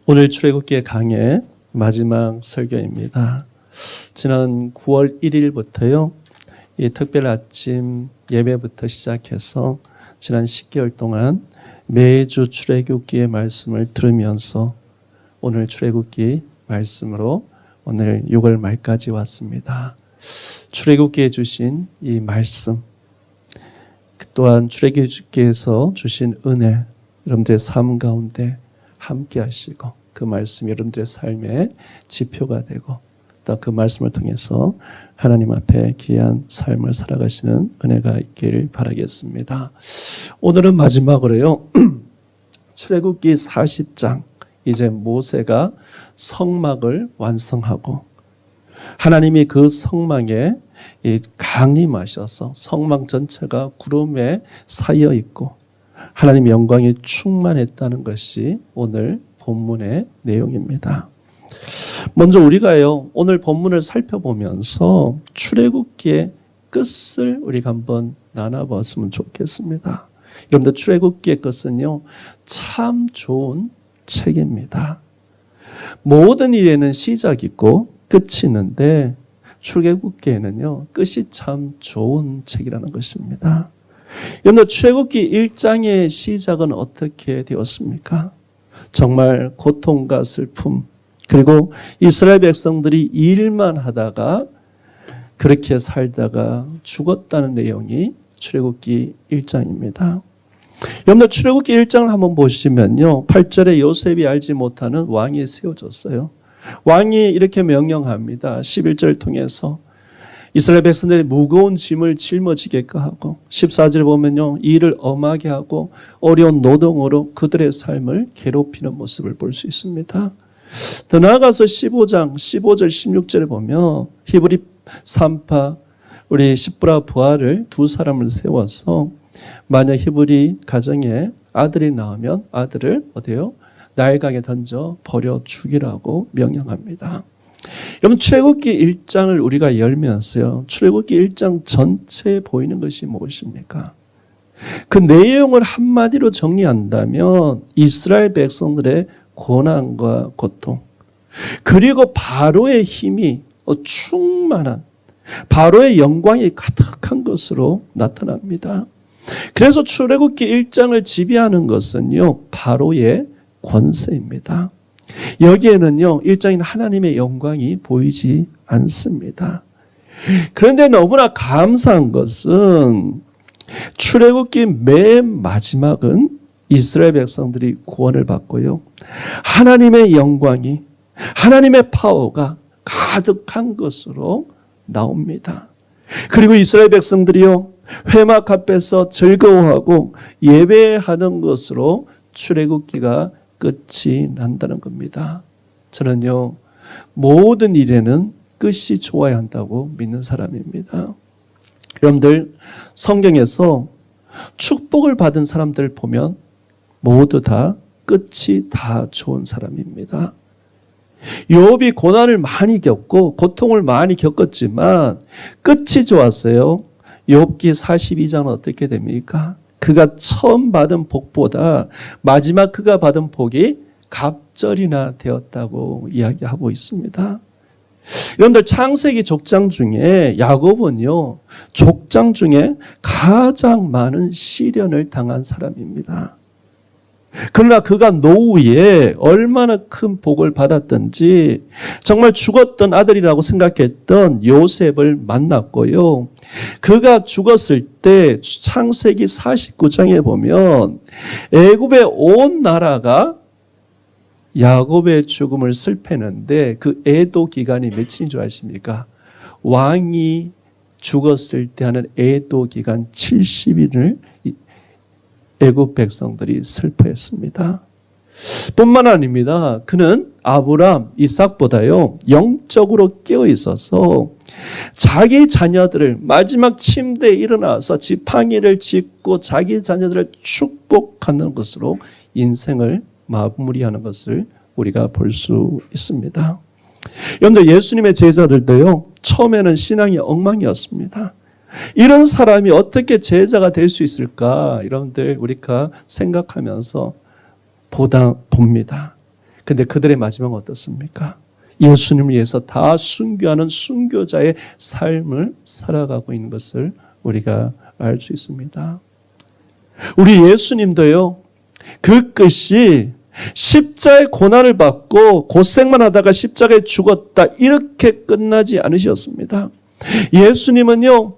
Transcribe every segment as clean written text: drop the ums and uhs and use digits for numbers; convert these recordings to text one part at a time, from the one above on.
오늘 출애굽기의 강의 마지막 설교입니다. 지난 9월 1일부터요. 이 특별 아침 예배부터 시작해서 지난 10개월 동안 매주 출애굽기의 말씀을 들으면서 오늘 출애굽기 말씀으로 오늘 6월 말까지 왔습니다. 출애굽기에 주신 이 말씀, 또한 출애굽기에서 주신 은혜, 여러분들의 삶 가운데 함께 하시고 그 말씀이 여러분들의 삶의 지표가 되고 또 그 말씀을 통해서 하나님 앞에 귀한 삶을 살아가시는 은혜가 있기를 바라겠습니다. 오늘은 마지막으로요. 출애굽기 40장, 이제 모세가 성막을 완성하고 하나님이 그 성막에 강림하셔서 성막 전체가 구름에 쌓여 있고 하나님의 영광이 충만했다는 것이 오늘 본문의 내용입니다. 먼저 우리가요, 오늘 본문을 살펴보면서 출애굽기의 끝을 우리가 한번 나눠봤으면 좋겠습니다. 여러분들 출애굽기의 끝은요, 참 좋은 책입니다. 모든 일에는 시작이 있고 끝이 있는데 출애굽기에는요, 끝이 참 좋은 책이라는 것입니다. 여러분들 출애굽기 1장의 시작은 어떻게 되었습니까? 정말 고통과 슬픔, 그리고 이스라엘 백성들이 일만 하다가 그렇게 살다가 죽었다는 내용이 출애굽기 1장입니다. 여러분들 출애굽기 1장을 한번 보시면요, 8절에 요셉이 알지 못하는 왕이 세워졌어요. 왕이 이렇게 명령합니다. 11절 통해서 이스라엘 백성들이 무거운 짐을 짊어지게끔 하고 14절 보면요, 일을 엄하게 하고 어려운 노동으로 그들의 삶을 괴롭히는 모습을 볼 수 있습니다. 더 나아가서 15장 15절 16절에 보면 히브리 산파 우리 시브라 부하를 두 사람을 세워서 만약 히브리 가정에 아들이 나오면 아들을 어디요? 나일강에 던져 버려 죽이라고 명령합니다. 여러분 출애굽기 1장을 우리가 열면서요, 출애굽기 1장 전체에 보이는 것이 무엇입니까? 그 내용을 한마디로 정리한다면 이스라엘 백성들의 고난과 고통, 그리고 바로의 힘이 충만한, 바로의 영광이 가득한 것으로 나타납니다. 그래서 출애굽기 1장을 지배하는 것은요, 바로의 권세입니다. 여기에는요, 1장인 하나님의 영광이 보이지 않습니다. 그런데 너무나 감사한 것은 출애굽기 맨 마지막은 이스라엘 백성들이 구원을 받고요, 하나님의 영광이, 하나님의 파워가 가득한 것으로 나옵니다. 그리고 이스라엘 백성들이요, 회막 앞에서 즐거워하고 예배하는 것으로 출애굽기가 끝이 난다는 겁니다. 저는요, 모든 일에는 끝이 좋아야 한다고 믿는 사람입니다. 여러분들 성경에서 축복을 받은 사람들을 보면 모두 다 끝이 다 좋은 사람입니다. 욥이 고난을 많이 겪고 고통을 많이 겪었지만 끝이 좋았어요. 욥기 42장은 어떻게 됩니까? 그가 처음 받은 복보다 마지막 그가 받은 복이 갑절이나 되었다고 이야기하고 있습니다. 여러분들 창세기 족장 중에 야곱은요, 족장 중에 가장 많은 시련을 당한 사람입니다. 그러나 그가 노후에 얼마나 큰 복을 받았던지 정말 죽었던 아들이라고 생각했던 요셉을 만났고요. 그가 죽었을 때 창세기 49장에 보면 애굽의 온 나라가 야곱의 죽음을 슬퍼했는데 그 애도 기간이 며칠인 줄 아십니까? 왕이 죽었을 때 하는 애도 기간 70일을 애굽 백성들이 슬퍼했습니다. 뿐만 아닙니다. 그는 아브람, 이삭보다요, 영적으로 깨어 있어서 자기 자녀들을 마지막 침대에 일어나서 지팡이를 짚고 자기 자녀들을 축복하는 것으로 인생을 마무리하는 것을 우리가 볼 수 있습니다. 여러분들 예수님의 제자들도요, 처음에는 신앙이 엉망이었습니다. 이런 사람이 어떻게 제자가 될 수 있을까? 여러분들 우리가 생각하면서 봅니다. 근데 그들의 마지막은 어떻습니까? 예수님을 위해서 다 순교하는 순교자의 삶을 살아가고 있는 것을 우리가 알 수 있습니다. 우리 예수님도요, 그 끝이 십자가의 고난을 받고 고생만 하다가 십자가에 죽었다, 이렇게 끝나지 않으셨습니다. 예수님은요,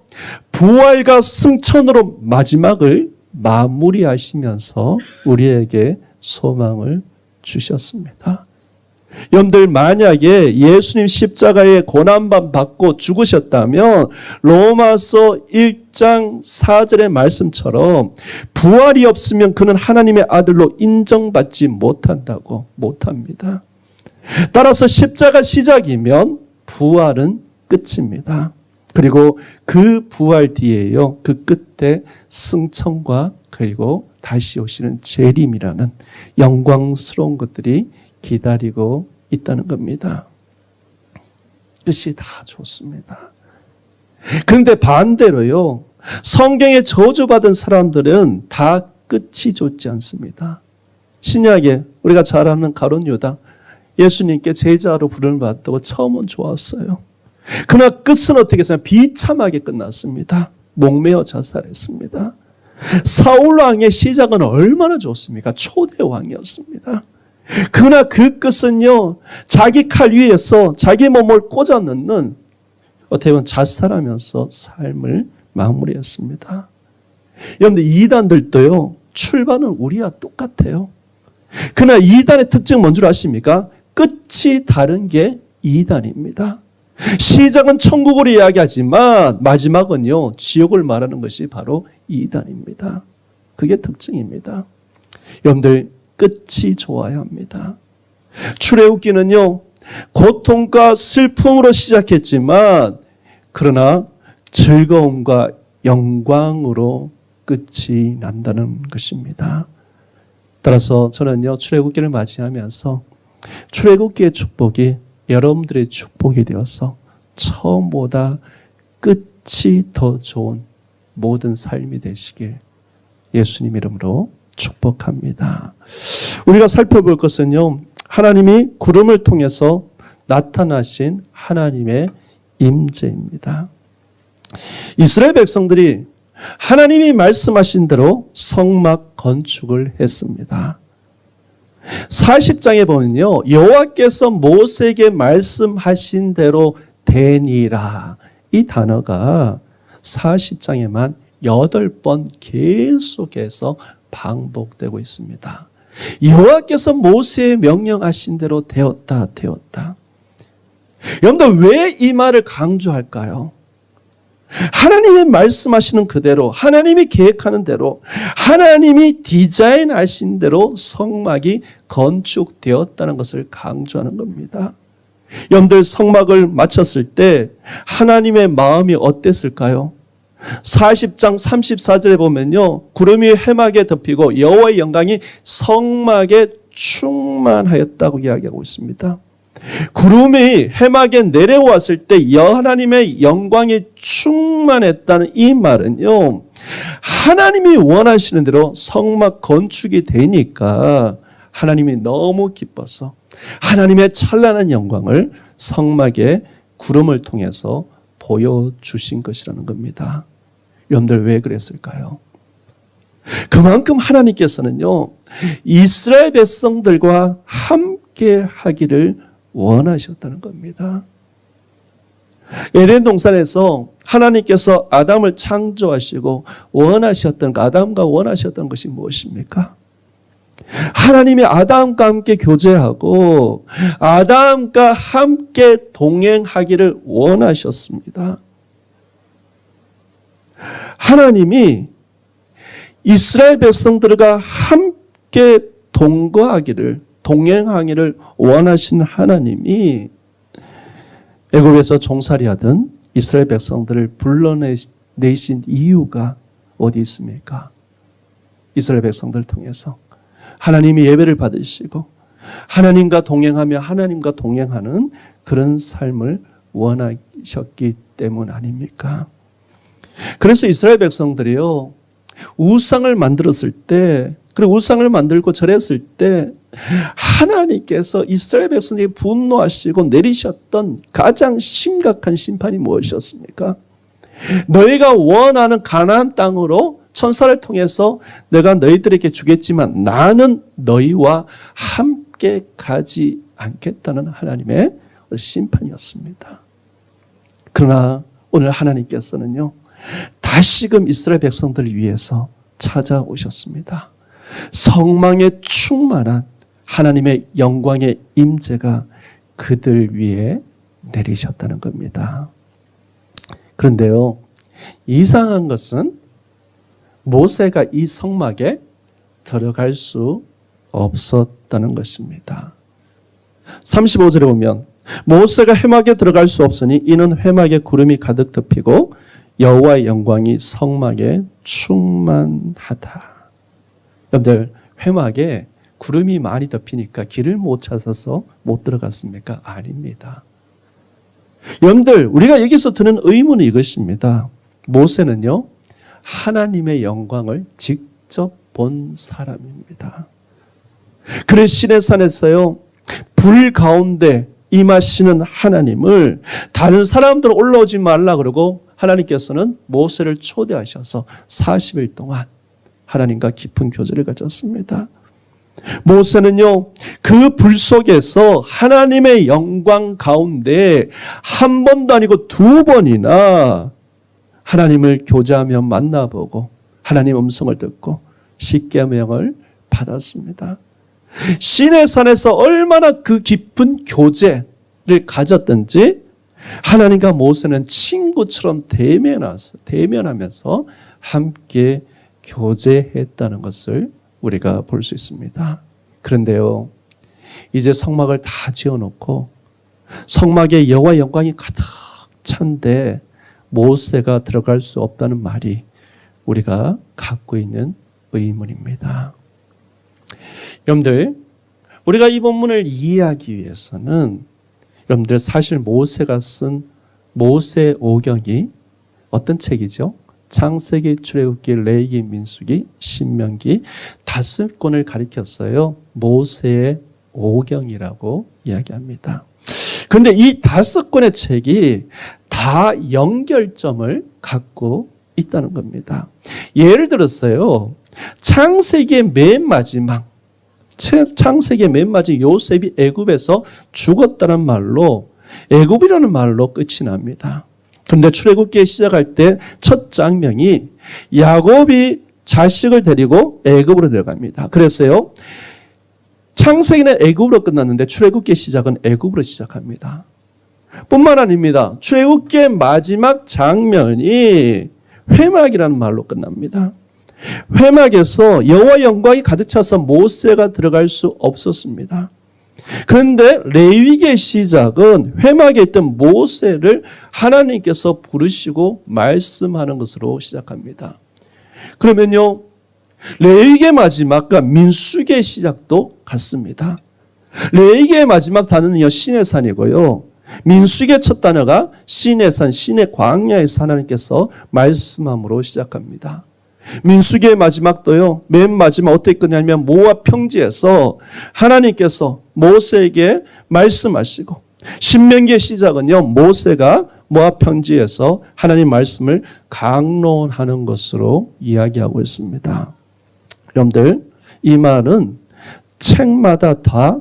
부활과 승천으로 마지막을 마무리하시면서 우리에게 소망을 주셨습니다. 여러분들, 만약에 예수님 십자가에 고난만 받고 죽으셨다면 로마서 1장 4절의 말씀처럼 부활이 없으면 그는 하나님의 아들로 인정받지 못합니다. 따라서 십자가 시작이면 부활은 끝입니다. 그리고 그 부활 뒤에요, 그 끝에 승천과 그리고 다시 오시는 재림이라는 영광스러운 것들이 기다리고 있다는 겁니다. 끝이 다 좋습니다. 그런데 반대로요, 성경에 저주받은 사람들은 다 끝이 좋지 않습니다. 신약에 우리가 잘 아는 가룟 유다, 예수님께 제자로 부름을 받았다고 처음은 좋았어요. 그러나 끝은 어떻게 했어요? 비참하게 끝났습니다. 목매어 자살했습니다. 사울 왕의 시작은 얼마나 좋습니까? 초대 왕이었습니다. 그러나 그 끝은요, 자기 칼 위에서 자기 몸을 꽂아 넣는, 어떻게 보면 자살하면서 삶을 마무리했습니다. 여러분들, 이단들도요, 출발은 우리와 똑같아요. 그러나 이단의 특징은 뭔 줄 아십니까? 끝이 다른 게 이단입니다. 시작은 천국으로 이야기하지만 마지막은요, 지옥을 말하는 것이 바로 이단입니다. 그게 특징입니다. 여러분들, 끝이 좋아야 합니다. 출애굽기는요, 고통과 슬픔으로 시작했지만 그러나 즐거움과 영광으로 끝이 난다는 것입니다. 따라서 저는요, 출애굽기를 맞이하면서 출애굽기의 축복이 여러분들의 축복이 되어서 처음보다 끝이 더 좋은 모든 삶이 되시길 예수님 이름으로 축복합니다. 우리가 살펴볼 것은요, 하나님이 구름을 통해서 나타나신 하나님의 임재입니다. 이스라엘 백성들이 하나님이 말씀하신 대로 성막 건축을 했습니다. 40장에 보면요, 여호와께서 모세에게 말씀하신 대로 되니라, 이 단어가 40장에만 8번 계속해서 반복되고 있습니다. 여호와께서 모세에 명령하신 대로 되었다. 여러분들, 왜 이 말을 강조할까요? 하나님이 말씀하시는 그대로, 하나님이 계획하는 대로, 하나님이 디자인하신 대로 성막이 건축되었다는 것을 강조하는 겁니다. 여러분들, 성막을 마쳤을 때 하나님의 마음이 어땠을까요? 40장 34절에 보면요, 구름이 해막에 덮이고 여호와의 영광이 성막에 충만하였다고 이야기하고 있습니다. 구름이 해막에 내려왔을 때 하나님의 영광이 충만했다는 이 말은요, 하나님이 원하시는 대로 성막 건축이 되니까 하나님이 너무 기뻐서 하나님의 찬란한 영광을 성막에 구름을 통해서 보여주신 것이라는 겁니다. 여러분들, 왜 그랬을까요? 그만큼 하나님께서는요, 이스라엘 백성들과 함께 하기를 원하셨다는 겁니다. 에덴 동산에서 하나님께서 아담을 창조하시고 원하셨던, 아담과 원하셨던 것이 무엇입니까? 하나님이 아담과 함께 교제하고 아담과 함께 동행하기를 원하셨습니다. 하나님이 이스라엘 백성들과 함께 동행하기를 원하신 하나님이 애굽에서 종살이하던 이스라엘 백성들을 불러내신 이유가 어디 있습니까? 이스라엘 백성들을 통해서 하나님이 예배를 받으시고 하나님과 동행하며 하나님과 동행하는 그런 삶을 원하셨기 때문 아닙니까? 그래서 이스라엘 백성들이요, 우상을 만들었을 때, 그리고 우상을 만들고 절했을 때 하나님께서 이스라엘 백성에게 분노하시고 내리셨던 가장 심각한 심판이 무엇이었습니까? 너희가 원하는 가나안 땅으로 천사를 통해서 내가 너희들에게 주겠지만 나는 너희와 함께 가지 않겠다는 하나님의 심판이었습니다. 그러나 오늘 하나님께서는요, 다시금 이스라엘 백성들을 위해서 찾아오셨습니다. 성망에 충만한 하나님의 영광의 임재가 그들 위에 내리셨다는 겁니다. 그런데요, 이상한 것은 모세가 이 성막에 들어갈 수 없었다는 것입니다. 35절에 보면 모세가 회막에 들어갈 수 없으니 이는 회막에 구름이 가득 덮이고 여호와의 영광이 성막에 충만하다. 여러분들, 회막에 구름이 많이 덮이니까 길을 못 찾아서 못 들어갔습니까? 아닙니다. 여러분들, 우리가 여기서 드는 의문은 이것입니다. 모세는요, 하나님의 영광을 직접 본 사람입니다. 그래 시내산에서요, 불 가운데 임하시는 하나님을 다른 사람들 올라오지 말라 그러고 하나님께서는 모세를 초대하셔서 40일 동안 하나님과 깊은 교제를 가졌습니다. 모세는요, 그 불 속에서 하나님의 영광 가운데 한 번도 아니고 두 번이나 하나님을 교제하며 만나보고 하나님 음성을 듣고 십계명을 받았습니다. 시내산에서 얼마나 그 깊은 교제를 가졌던지 하나님과 모세는 친구처럼 대면하면서 함께 교제했다는 것을 우리가 볼 수 있습니다. 그런데요, 이제 성막을 다 지어놓고 성막에 여호와의 영광이 가득 찬데 모세가 들어갈 수 없다는 말이 우리가 갖고 있는 의문입니다. 여러분들, 우리가 이 본문을 이해하기 위해서는 여러분들 사실 모세가 쓴 모세오경이 어떤 책이죠? 창세기, 출애굽기, 레위기, 민수기, 신명기 5권을 가리켰어요. 모세의 오경이라고 이야기합니다. 그런데 이 5권의 책이 다 연결점을 갖고 있다는 겁니다. 예를 들었어요, 창세기의 맨 마지막 요셉이 애굽에서 죽었다는 말로, 애굽이라는 말로 끝이 납니다. 그런데 출애굽기에 시작할 때 첫 장면이 야곱이 자식을 데리고 애굽으로 들어갑니다. 그래서요, 창세기는 애굽으로 끝났는데 출애굽기의 시작은 애굽으로 시작합니다. 뿐만 아닙니다. 출애굽기의 마지막 장면이 회막이라는 말로 끝납니다. 회막에서 여호와의 영광이 가득 차서 모세가 들어갈 수 없었습니다. 그런데 레위기의 시작은 회막에 있던 모세를 하나님께서 부르시고 말씀하는 것으로 시작합니다. 그러면요, 레위기의 마지막과 민수기의 시작도 같습니다. 레위기의 마지막 단어는요, 시내산이고요, 민수기의 첫 단어가 시내산, 시내 광야에서 하나님께서 말씀함으로 시작합니다. 민수기의 마지막도요, 맨 마지막 어떻게 끝냐면 모압 평지에서 하나님께서 모세에게 말씀하시고, 신명기의 시작은요, 모세가 모압 평지에서 하나님 말씀을 강론하는 것으로 이야기하고 있습니다. 여러분들, 이 말은 책마다 다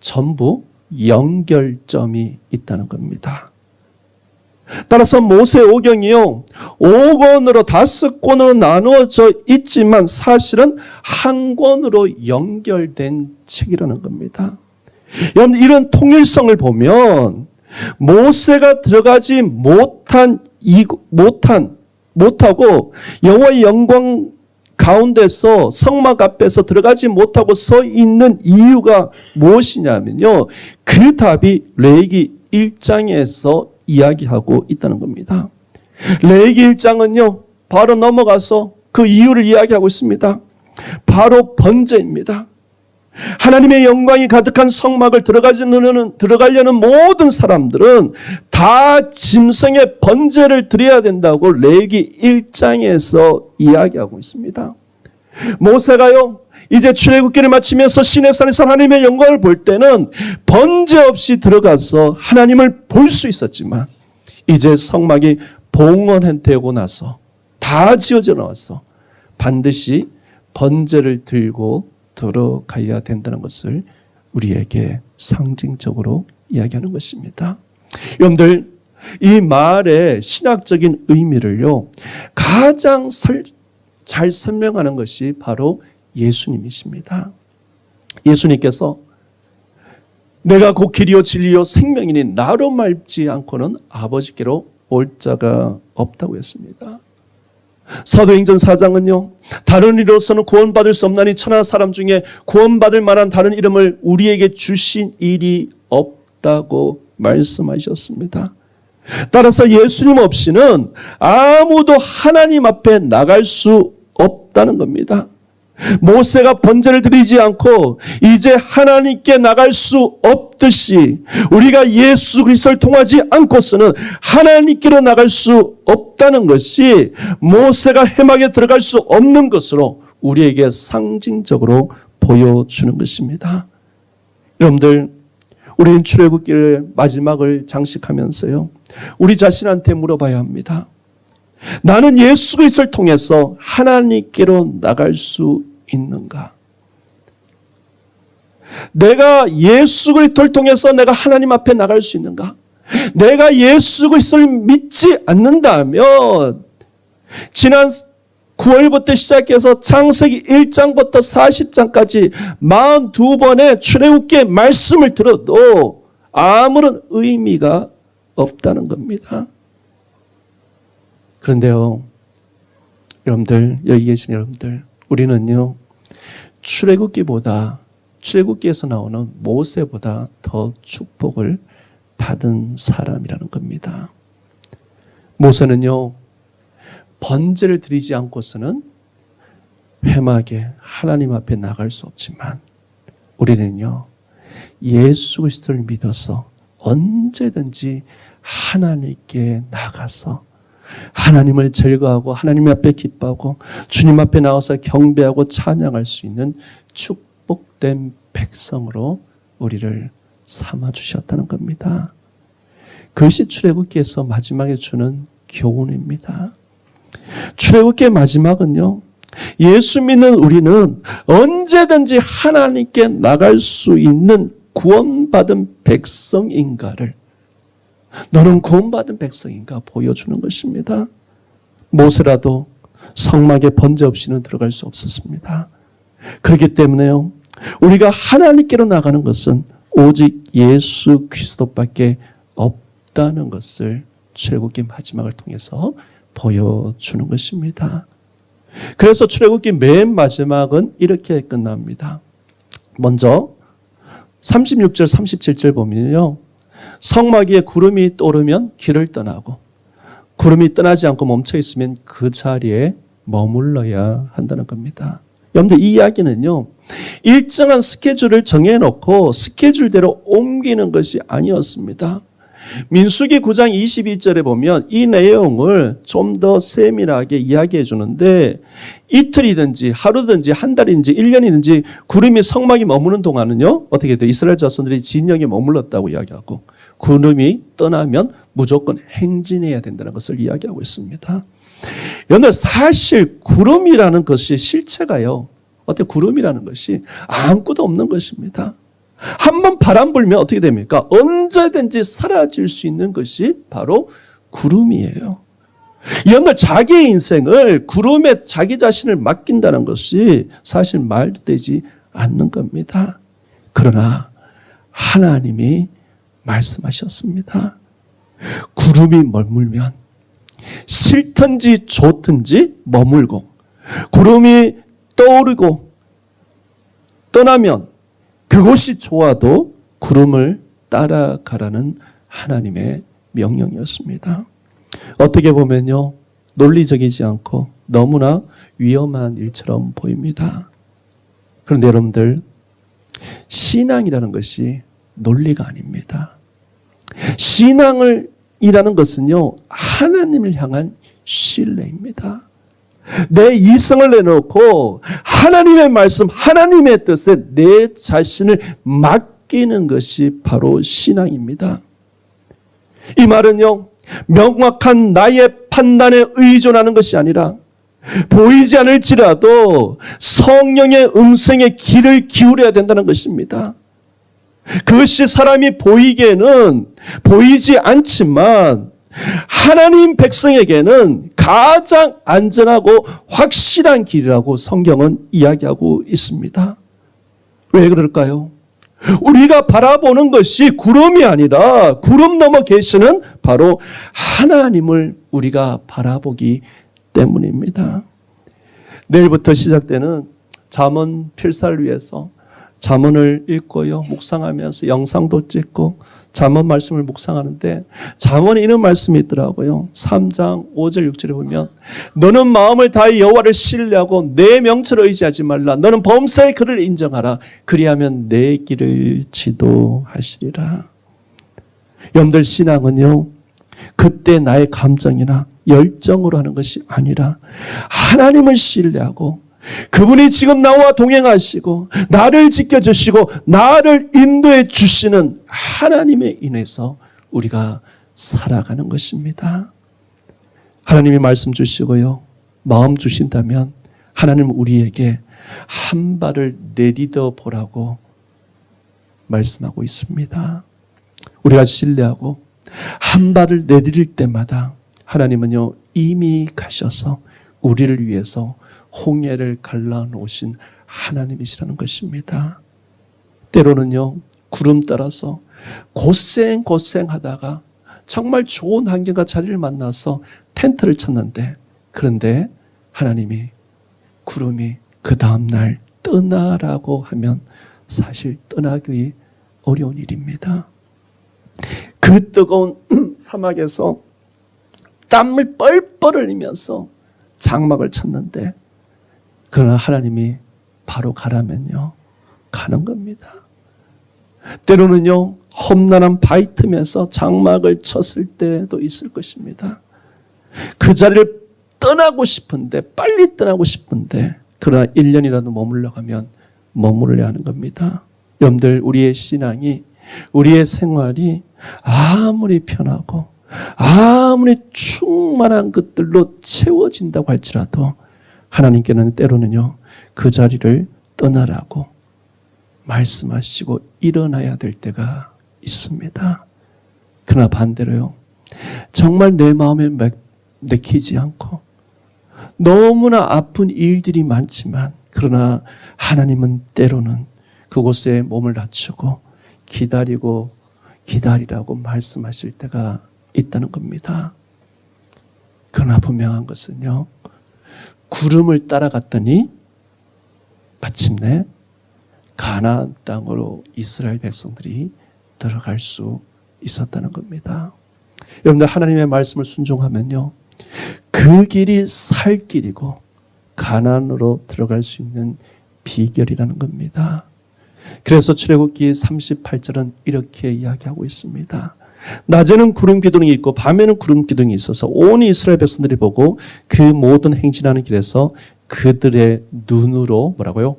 전부 연결점이 있다는 겁니다. 따라서 모세오경이요, 5권으로 5권으로 나누어져 있지만 사실은 한 권으로 연결된 책이라는 겁니다. 여러분, 이런 통일성을 보면 모세가 들어가지 못하고 여호와의 영광 가운데서 성막 앞에서 들어가지 못하고 서 있는 이유가 무엇이냐면요, 그 답이 레위기 1장에서 이야기하고 있다는 겁니다. 레위기 1장은요, 바로 넘어가서 그 이유를 이야기하고 있습니다. 바로 번제입니다. 하나님의 영광이 가득한 성막을 들어가려는 모든 사람들은 다 짐승의 번제를 드려야 된다고 레위기 1장에서 이야기하고 있습니다. 모세가요, 이제 출애굽기를 마치면서 시내산에서 하나님의 영광을 볼 때는 번제 없이 들어가서 하나님을 볼 수 있었지만 이제 성막이 봉헌되고 나서 다 지어져 나와서 반드시 번제를 들고 들어가야 된다는 것을 우리에게 상징적으로 이야기하는 것입니다. 여러분들, 이 말의 신학적인 의미를요, 가장 잘 설명하는 것이 바로 예수님이십니다. 예수님께서 내가 곧 길이요 진리요 생명이니 나로 말지 않고는 아버지께로 올 자가 없다고 했습니다. 사도행전 4장은요, 다른 이로서는 구원받을 수 없나니 천하 사람 중에 구원받을 만한 다른 이름을 우리에게 주신 일이 없다고 말씀하셨습니다. 따라서 예수님 없이는 아무도 하나님 앞에 나갈 수 없다는 겁니다. 모세가 번제를 드리지 않고 이제 하나님께 나갈 수 없듯이 우리가 예수 그리스도를 통하지 않고서는 하나님께로 나갈 수 없다는 것이 모세가 회막에 들어갈 수 없는 것으로 우리에게 상징적으로 보여주는 것입니다. 여러분들, 우리는 출애굽기를 마지막을 장식하면서요, 우리 자신한테 물어봐야 합니다. 나는 예수 그리스도를 통해서 하나님께로 나갈 수 있는가? 내가 예수 그리스도를 통해서 내가 하나님 앞에 나갈 수 있는가? 내가 예수 그리스도를 믿지 않는다면 지난 9월부터 시작해서 창세기 1장부터 40장까지 42번의 출애굽기의 말씀을 들어도 아무런 의미가 없다는 겁니다. 그런데요, 여러분들, 여기 계신 여러분들, 우리는요, 출애굽기에서 나오는 모세보다 더 축복을 받은 사람이라는 겁니다. 모세는요, 번제를 드리지 않고서는 회막에 하나님 앞에 나갈 수 없지만 우리는요, 예수 그리스도를 믿어서 언제든지 하나님께 나가서 하나님을 즐거워하고 하나님 앞에 기뻐하고 주님 앞에 나와서 경배하고 찬양할 수 있는 축복된 백성으로 우리를 삼아주셨다는 겁니다. 그것이 출애굽기에서 마지막에 주는 교훈입니다. 출애굽기의 마지막은요, 예수 믿는 우리는 언제든지 하나님께 나갈 수 있는 구원받은 백성인가를, 너는 구원받은 백성인가 보여주는 것입니다. 모세라도 성막에 번제 없이는 들어갈 수 없었습니다. 그렇기 때문에요, 우리가 하나님께로 나가는 것은 오직 예수 그리스도밖에 없다는 것을 출애굽기 마지막을 통해서 보여주는 것입니다. 그래서 출애굽기 맨 마지막은 이렇게 끝납니다. 먼저 36절 37절 보면요, 성막 위에 구름이 떠오르면 길을 떠나고 구름이 떠나지 않고 멈춰 있으면 그 자리에 머물러야 한다는 겁니다. 여러분들, 이 이야기는요, 일정한 스케줄을 정해놓고 스케줄대로 옮기는 것이 아니었습니다. 민수기 9장 22절에 보면 이 내용을 좀 더 세밀하게 이야기해 주는데, 이틀이든지 하루든지 한 달이든지 1년이든지 구름이 성막에 머무는 동안은요, 어떻게 돼요? 이스라엘 자손들이 진영에 머물렀다고 이야기하고, 구름이 떠나면 무조건 행진해야 된다는 것을 이야기하고 있습니다. 여러분들, 사실 구름이라는 것이 실체가요, 어때? 구름이라는 것이 아무것도 없는 것입니다. 한번 바람 불면 어떻게 됩니까? 언제든지 사라질 수 있는 것이 바로 구름이에요. 여러분들, 자기의 인생을 구름에 자기 자신을 맡긴다는 것이 사실 말도 되지 않는 겁니다. 그러나 하나님이 말씀하셨습니다. 구름이 머물면 싫든지 좋든지 머물고, 구름이 떠오르고 떠나면 그것이 좋아도 구름을 따라가라는 하나님의 명령이었습니다. 어떻게 보면요, 논리적이지 않고 너무나 위험한 일처럼 보입니다. 그런데 여러분들, 신앙이라는 것이 논리가 아닙니다. 신앙이라는 것은요, 하나님을 향한 신뢰입니다. 내 이성을 내놓고 하나님의 말씀, 하나님의 뜻에 내 자신을 맡기는 것이 바로 신앙입니다. 이 말은요, 명확한 나의 판단에 의존하는 것이 아니라 보이지 않을지라도 성령의 음성에 귀를 기울여야 된다는 것입니다. 그것이 사람이 보이기에는 보이지 않지만 하나님 백성에게는 가장 안전하고 확실한 길이라고 성경은 이야기하고 있습니다. 왜 그럴까요? 우리가 바라보는 것이 구름이 아니라 구름 넘어 계시는 바로 하나님을 우리가 바라보기 때문입니다. 내일부터 시작되는 잠언 필사를 위해서 잠언을 읽고요, 묵상하면서 영상도 찍고 잠언 말씀을 묵상하는데 잠언에 이런 말씀이 있더라고요. 3장 5절 6절에 보면 너는 마음을 다해 여호와를 신뢰하고 내 명철을 의지하지 말라. 너는 범사의 그를 인정하라. 그리하면 내 길을 지도하시리라. 여러분들 신앙은요, 그때 나의 감정이나 열정으로 하는 것이 아니라 하나님을 신뢰하고 그분이 지금 나와 동행하시고 나를 지켜주시고 나를 인도해 주시는 하나님에 인해서 우리가 살아가는 것입니다. 하나님이 말씀 주시고요, 마음 주신다면 하나님 우리에게 한 발을 내디뎌 보라고 말씀하고 있습니다. 우리가 신뢰하고 한 발을 내디딜 때마다 하나님은요, 이미 가셔서 우리를 위해서 홍해를 갈라놓으신 하나님이시라는 것입니다. 때로는요, 구름 따라서 고생하다가 정말 좋은 환경과 자리를 만나서 텐트를 쳤는데, 그런데 하나님이 구름이 그 다음날 떠나라고 하면 사실 떠나기 어려운 일입니다. 그 뜨거운 사막에서 땀을 뻘뻘 흘리면서 장막을 쳤는데, 그러나 하나님이 바로 가라면요, 가는 겁니다. 때로는요, 험난한 바위 틈에서 장막을 쳤을 때도 있을 것입니다. 그 자리를 떠나고 싶은데, 빨리 떠나고 싶은데, 그러나 1년이라도 머물러 가면 머무르려 하는 겁니다. 여러분들, 우리의 신앙이, 우리의 생활이 아무리 편하고 아무리 충만한 것들로 채워진다고 할지라도 하나님께는 때로는요, 그 자리를 떠나라고 말씀하시고 일어나야 될 때가 있습니다. 그러나 반대로요, 정말 내 마음에 내키지 않고 너무나 아픈 일들이 많지만, 그러나 하나님은 때로는 그곳에 몸을 낮추고 기다리라고 말씀하실 때가 있다는 겁니다. 그러나 분명한 것은요, 구름을 따라갔더니 마침내 가나안 땅으로 이스라엘 백성들이 들어갈 수 있었다는 겁니다. 여러분들, 하나님의 말씀을 순종하면요, 그 길이 살 길이고 가나안으로 들어갈 수 있는 비결이라는 겁니다. 그래서 출애굽기 38절은 이렇게 이야기하고 있습니다. 낮에는 구름 기둥이 있고 밤에는 구름 기둥이 있어서 온 이스라엘 백성들이 보고 그 모든 행진하는 길에서 그들의 눈으로 뭐라고요?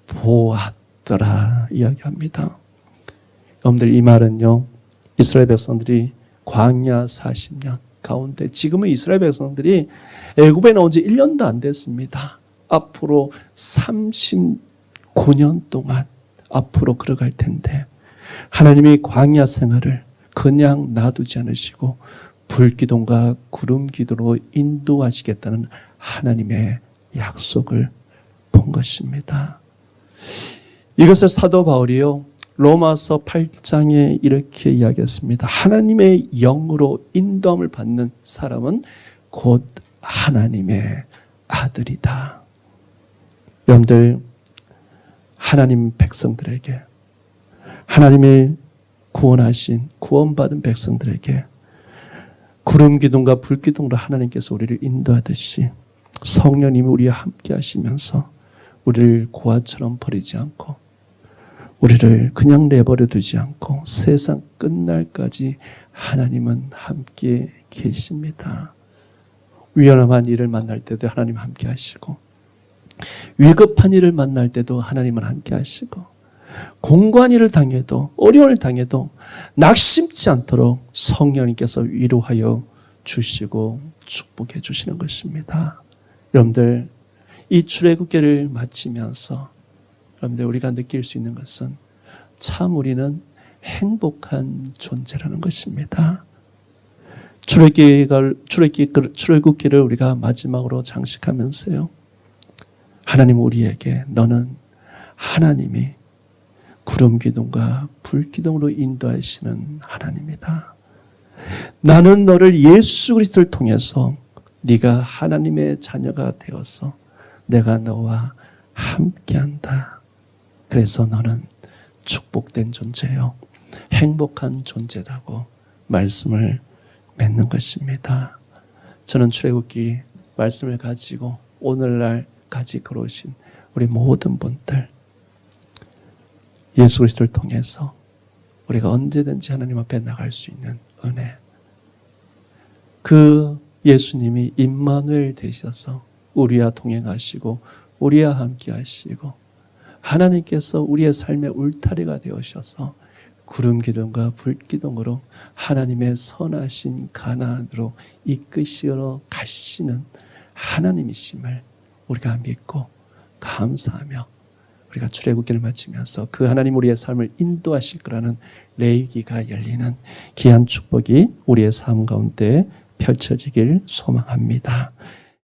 보았더라 이야기합니다. 여러분들, 이 말은요, 이스라엘 백성들이 광야 40년 가운데, 지금은 이스라엘 백성들이 애굽에 나온 지 1년도 안 됐습니다. 앞으로 39년 동안 앞으로 걸어갈 텐데, 하나님이 광야 생활을 그냥 놔두지 않으시고 불기둥과 구름기둥으로 인도하시겠다는 하나님의 약속을 본 것입니다. 이것을 사도 바울이요, 로마서 8장에 이렇게 이야기했습니다. 하나님의 영으로 인도함을 받는 사람은 곧 하나님의 아들이다. 여러분들, 하나님 백성들에게, 하나님의 구원받은 백성들에게 구름기둥과 불기둥으로 하나님께서 우리를 인도하듯이 성령님이 우리와 함께 하시면서 우리를 고아처럼 버리지 않고 우리를 그냥 내버려 두지 않고 세상 끝날까지 하나님은 함께 계십니다. 위험한 일을 만날 때도 하나님 함께 하시고, 위급한 일을 만날 때도 하나님은 함께 하시고, 공고한 일을 당해도, 어려움을 당해도 낙심치 않도록 성령님께서 위로하여 주시고 축복해 주시는 것입니다. 여러분들, 이 출애굽기를 마치면서 여러분들 우리가 느낄 수 있는 것은 참 우리는 행복한 존재라는 것입니다. 출애굽기를 우리가 마지막으로 장식하면서요, 하나님 우리에게 너는 하나님이 구름 기둥과 불 기둥으로 인도하시는 하나님이다. 나는 너를 예수 그리스도를 통해서 네가 하나님의 자녀가 되어서 내가 너와 함께한다. 그래서 너는 축복된 존재요, 행복한 존재라고 말씀을 맺는 것입니다. 저는 출애굽기 말씀을 가지고 오늘날까지 걸어오신 우리 모든 분들, 예수 그리스도를 통해서 우리가 언제든지 하나님 앞에 나갈 수 있는 은혜, 그 예수님이 임마누엘 되셔서 우리와 동행하시고 우리와 함께 하시고, 하나님께서 우리의 삶의 울타리가 되어셔서 구름 기둥과 불 기둥으로 하나님의 선하신 가나안으로 이끄시러 가시는 하나님이심을 우리가 믿고 감사하며, 우리가 출애굽기를 마치면서 그 하나님 우리의 삶을 인도하실 거라는 레위기가 열리는 귀한 축복이 우리의 삶 가운데 펼쳐지길 소망합니다.